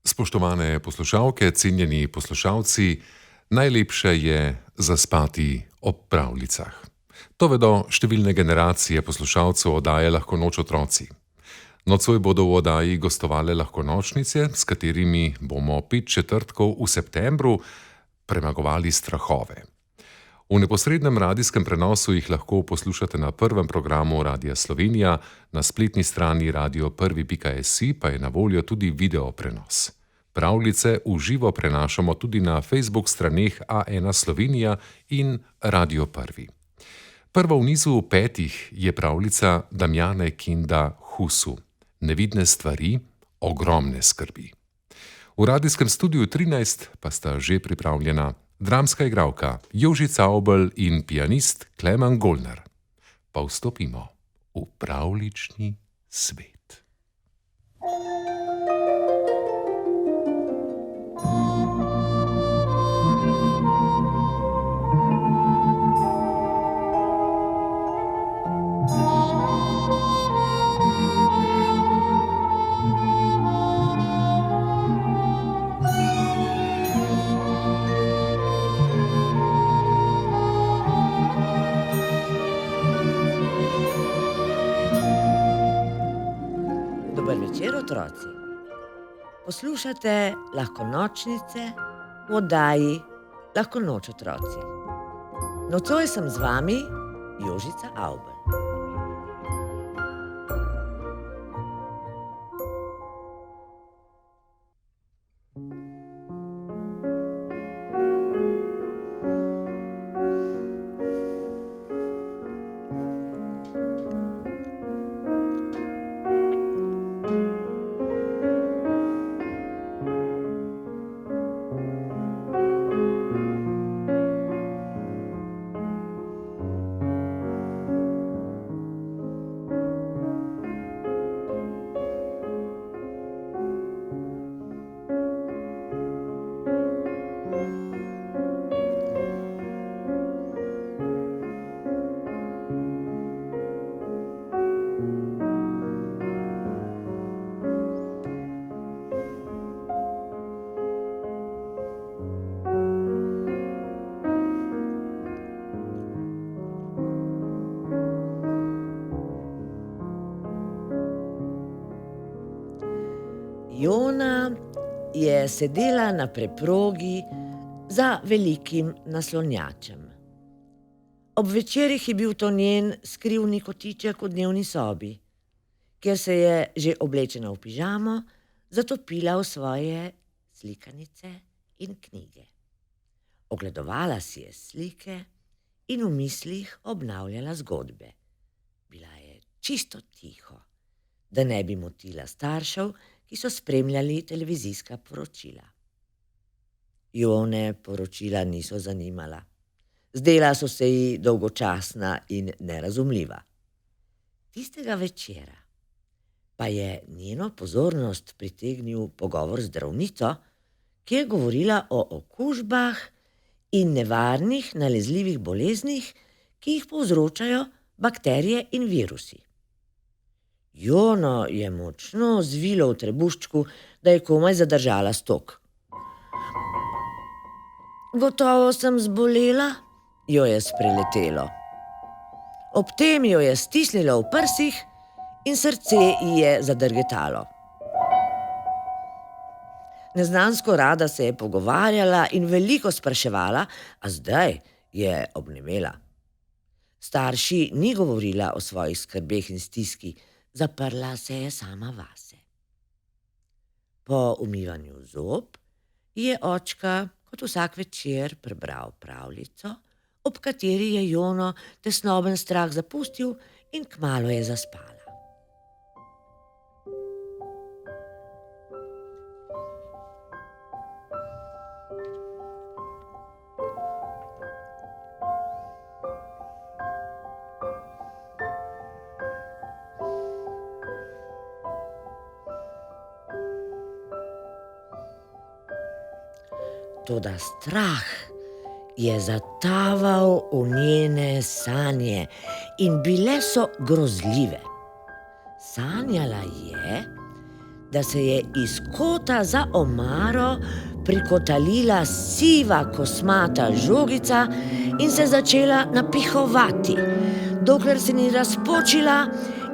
Spoštovane poslušalke, cenjeni poslušalci, najlepše je zaspati ob pravljicah. To vedo številne generacije poslušalcev oddaje Lahko noč otroci. Nocoj bodo v oddaji gostovale lahkonočnice, s katerimi bomo 5 četrtkov v septembru premagovali strahove. V neposrednem radijskem prenosu jih lahko poslušate na prvem programu Radia Slovenija, na spletni strani radio1.si pa je na voljo tudi video prenos. Pravljice v živo prenašamo tudi na Facebook straneh A1 Slovenija in Radio 1. Prva v nizu 5 je pravljica Damjane Kenda Husu. Nevidne stvari, ogromne skrbi. V radijskem studiu 13 pa sta že pripravljena dramska igralka Jožica Avbelj in pianist Klemen Golnar. Pa vstopimo v pravljični svet. Dober večer, otroci. Poslušate Lahkonočnice v oddaji Lahko noč, otroci. Nocoj sem z vami Jožica Avbelj. Jona je sedela na preprogi za velikim naslonjačem. Ob večerih je bil to njen skrivni kotiček v dnevni sobi, kjer se je, že oblečena v pižamo, zatopila v svoje slikanice in knjige. Ogledovala si je slike in v mislih obnavljala zgodbe. Bila je čisto tiho, da ne bi motila staršev, ki so spremljali televizijska poročila. Jone poročila niso zanimala. Zdela so se ji dolgočasna in nerazumljiva. Tistega večera pa je njeno pozornost pritegnil pogovor z zdravnico, ki je govorila o okužbah in nevarnih nalezljivih boleznih, ki jih povzročajo bakterije in virusi. Jono je močno zvilo v trebuščku, da je komaj zadržala stok. Gotovo sem zbolela, jo je spreletelo. Ob tem jo je stisnilo v prsih in srce ji je zadrgetalo. Neznansko rada se je pogovarjala in veliko spraševala, a zdaj je obnemela. Starši ni govorila o svojih skrbeh in stiski, zaprla se je sama vase. Po umivanju zob je očka kot vsak večer prebral pravljico, ob kateri je Jono tesnoben strah zapustil in kmalu je zaspala. Toda strah je zataval v njene sanje in bile so grozljive. Sanjala je, da se je iz kota za omaro prikotalila siva kosmata žogica in se začela napihovati, dokler se ni razpočila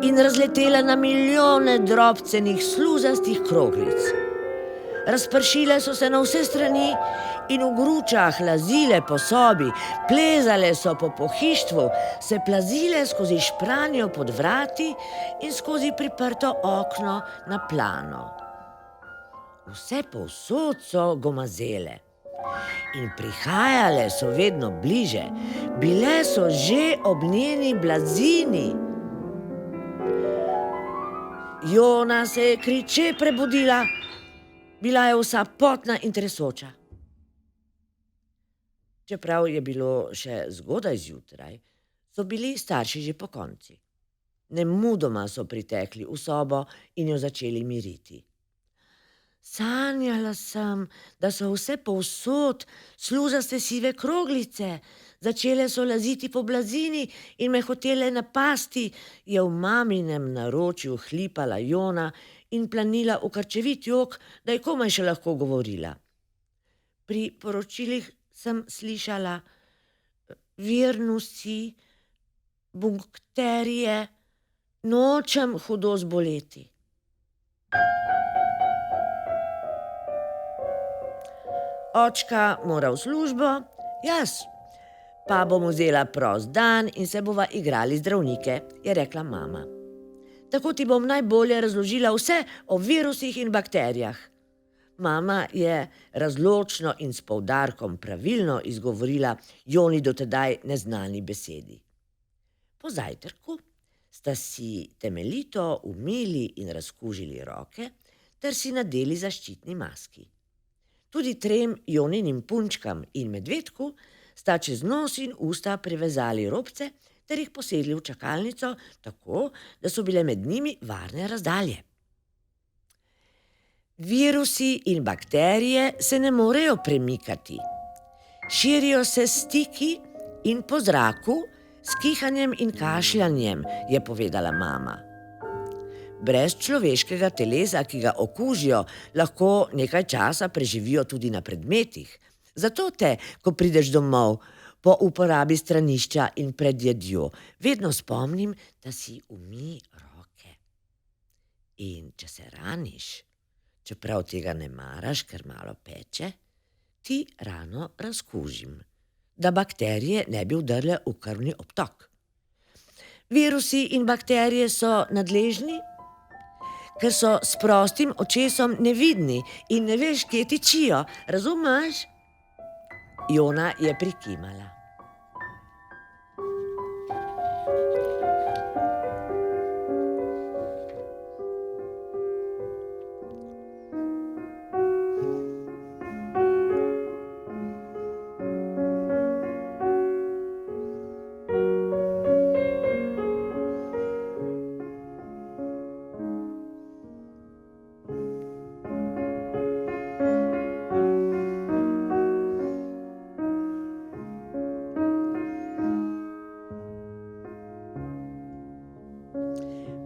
in razletela na milijone drobcenih sluzastih kroglic. Razpršile so se na vse strani in v gručah lazile po sobi, plezale so po pohištvu, se plazile skozi špranjo pod vrati in skozi priprto okno na plano. Vse povsod so gomazele in prihajale so vedno bliže, bile so že ob njeni blazini. Jona se je kriče prebudila, bila je vsa potna in tresoča. Čeprav je bilo še zgodaj zjutraj, so bili starši že pokonci. Nemudoma so pritekli v sobo in jo začeli miriti. Sanjala sem, da so vse povsod sluzaste sive kroglice, začele so laziti po blazini in me hotele napasti, je v maminem naročju hlipala Jona in planila v krčevit jok, da je komaj še lahko govorila. Pri poročilih sem slišala virusi, bakterije, nočem hudo zboleti. Očka mora v službo, jaz pa bom vzela prost dan in se bova igrali zdravnike, je rekla mama. Tako ti bom najbolje razložila vse o virusih in bakterijah. Mama je razločno in s poudarkom pravilno izgovorila Joni dotedaj neznani besedi. Po zajtrku sta si temeljito umili in razkužili roke ter si nadeli zaščitni maski. Tudi 3 Joninim punčkam in medvedku sta čez nos in usta privezali robce ter jih posedli v čakalnico, tako da so bile med njimi varne razdalje. Virusi in bakterije se ne morejo premikati. Širijo se s stiki in po zraku, s kihanjem in kašljanjem, je povedala mama. Brez človeškega telesa, ki ga okužijo, lahko nekaj časa preživijo tudi na predmetih. Zato te, ko prideš domov, po uporabi stranišča in pred jedjo, vedno spomnim, da si umij roke. In če se raniš, čeprav tega ne maraš, ker malo peče, ti rano razkužim, da bakterije ne bi vdrle v krvni obtok. Virusi in bakterije so nadležni, ker so s prostim očesom nevidni in ne veš, kje tičijo, razumeš? Jona je prikimala.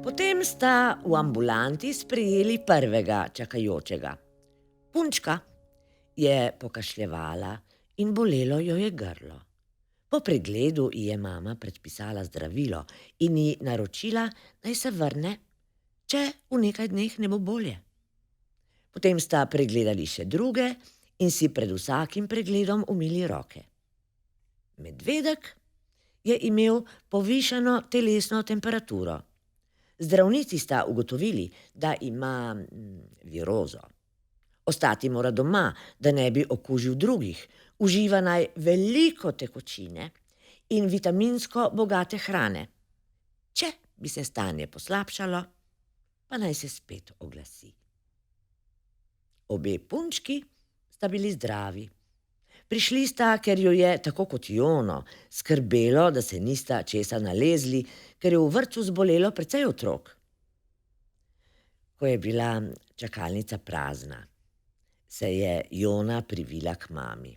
Potem sta v ambulanti sprejeli prvega čakajočega. Punčka je pokašljevala in bolelo jo je grlo. Po pregledu ji je mama predpisala zdravilo in ji naročila, naj se vrne, če v nekaj dneh ne bo bolje. Potem sta pregledali še druge in si pred vsakim pregledom umili roke. Medvedek je imel povišano telesno temperaturo. Zdravnici sta ugotovili, da ima virozo. Ostati mora doma, da ne bi okužil drugih. Uživa naj veliko tekočine in vitaminsko bogate hrane. Če bi se stanje poslabšalo, pa naj se spet oglasi. Obe punčki sta bili zdravi. Prišli sta, ker jo je, tako kot Jono, skrbelo, da se nista česa nalezli, ker je v vrtcu zbolelo precej otrok. Ko je bila čakalnica prazna, se je Jona privila k mami.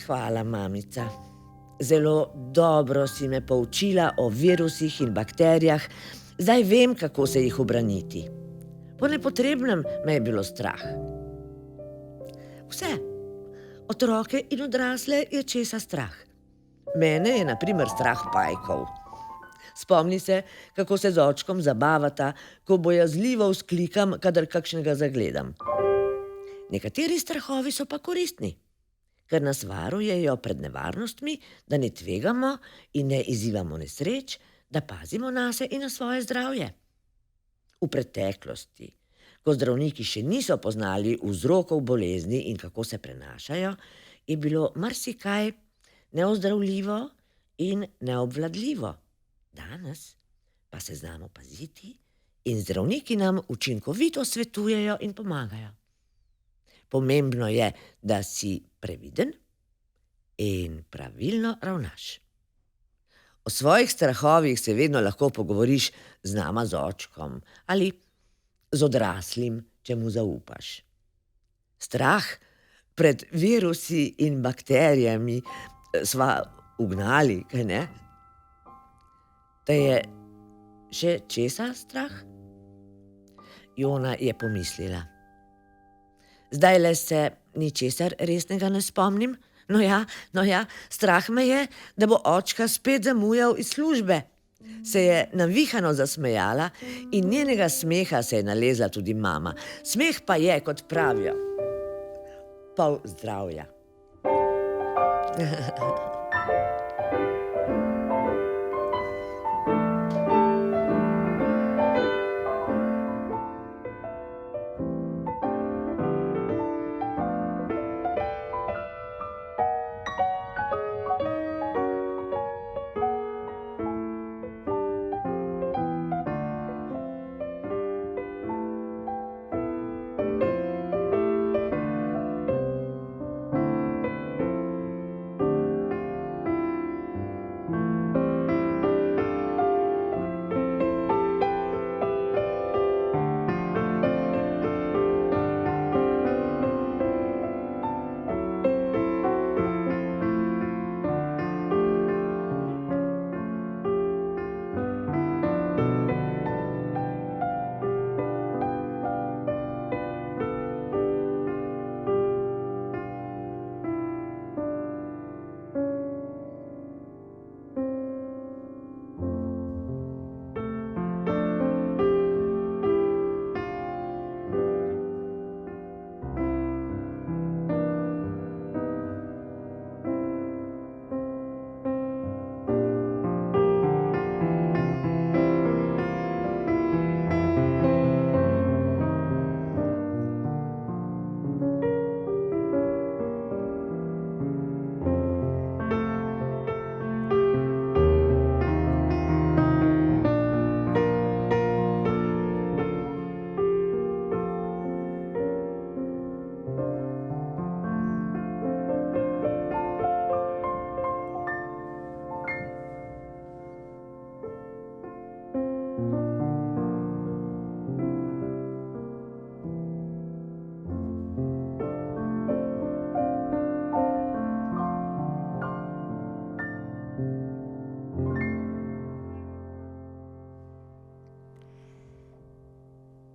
Hvala, mamica. Zelo dobro si me poučila o virusih in bakterijah. Zdaj vem, kako se jih ubraniti. Po nepotrebnem me je bilo strah. Vse, otroke in odrasle, je česa strah. Mene je na primer strah pajkov. Spomni se, kako se z očkom zabavata, ko bojazljivo vzklikam, kadar kakšnega zagledam. Nekateri strahovi so pa koristni, ker nas varujejo pred nevarnostmi, da ne tvegamo in ne izzivamo nesreč, da pazimo nase in na svoje zdravje. V preteklosti, ko zdravniki še niso poznali vzrokov bolezni in kako se prenašajo, je bilo marsikaj neozdravljivo in neobvladljivo. Danes pa se znamo paziti in zdravniki nam učinkovito svetujejo in pomagajo. Pomembno je, da si previden in pravilno ravnaš. O svojih strahovih se vedno lahko pogovoriš z nama, z očkom ali z odraslim, če mu zaupaš. Strah pred virusi in bakterijami sva ugnali, kaj ne? Te je še česa strah? Jona je pomislila. Zdajle se ničesar resnega ne spomnim. No ja, strah me je, da bo očka spet zamujal iz službe. Se je navihano zasmejala in njenega smeha se je nalezla tudi mama. Smeh pa je, kot pravijo, pol zdravja.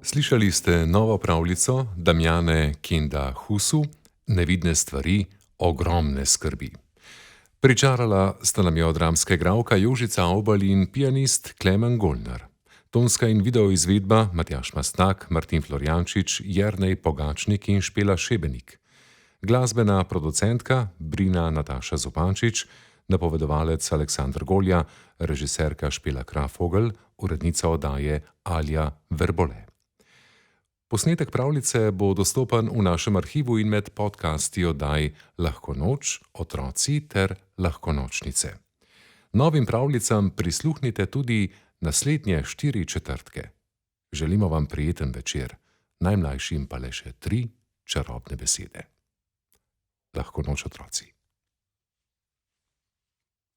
Slišali ste novo pravljico Damjane Kenda Husu Nevidne stvari, ogromne skrbi. Pričarala sta nam jo dramska igralka Jožica Aubal in pianist Klemen Golnar. Tonska in video izvedba Matjaž Mastnak, Martin Florjančič, Jernej Pogačnik in Špela Šebenik. Glasbena producentka Brina Nataša Zupančič, napovedovalec Aleksandr Golja, režiserka Špela Krafogel, urednica oddaje Alja Verbole. Posnetek pravljice bo dostopen v našem arhivu in med podcasti oddaj Lahko noč, Otroci ter Lahko nočnice. Novim pravljicam prisluhnite tudi naslednje 4 četrtke. Želimo vam prijeten večer, najmlajšim pa le še 3 čarobne besede. Lahko noč, otroci.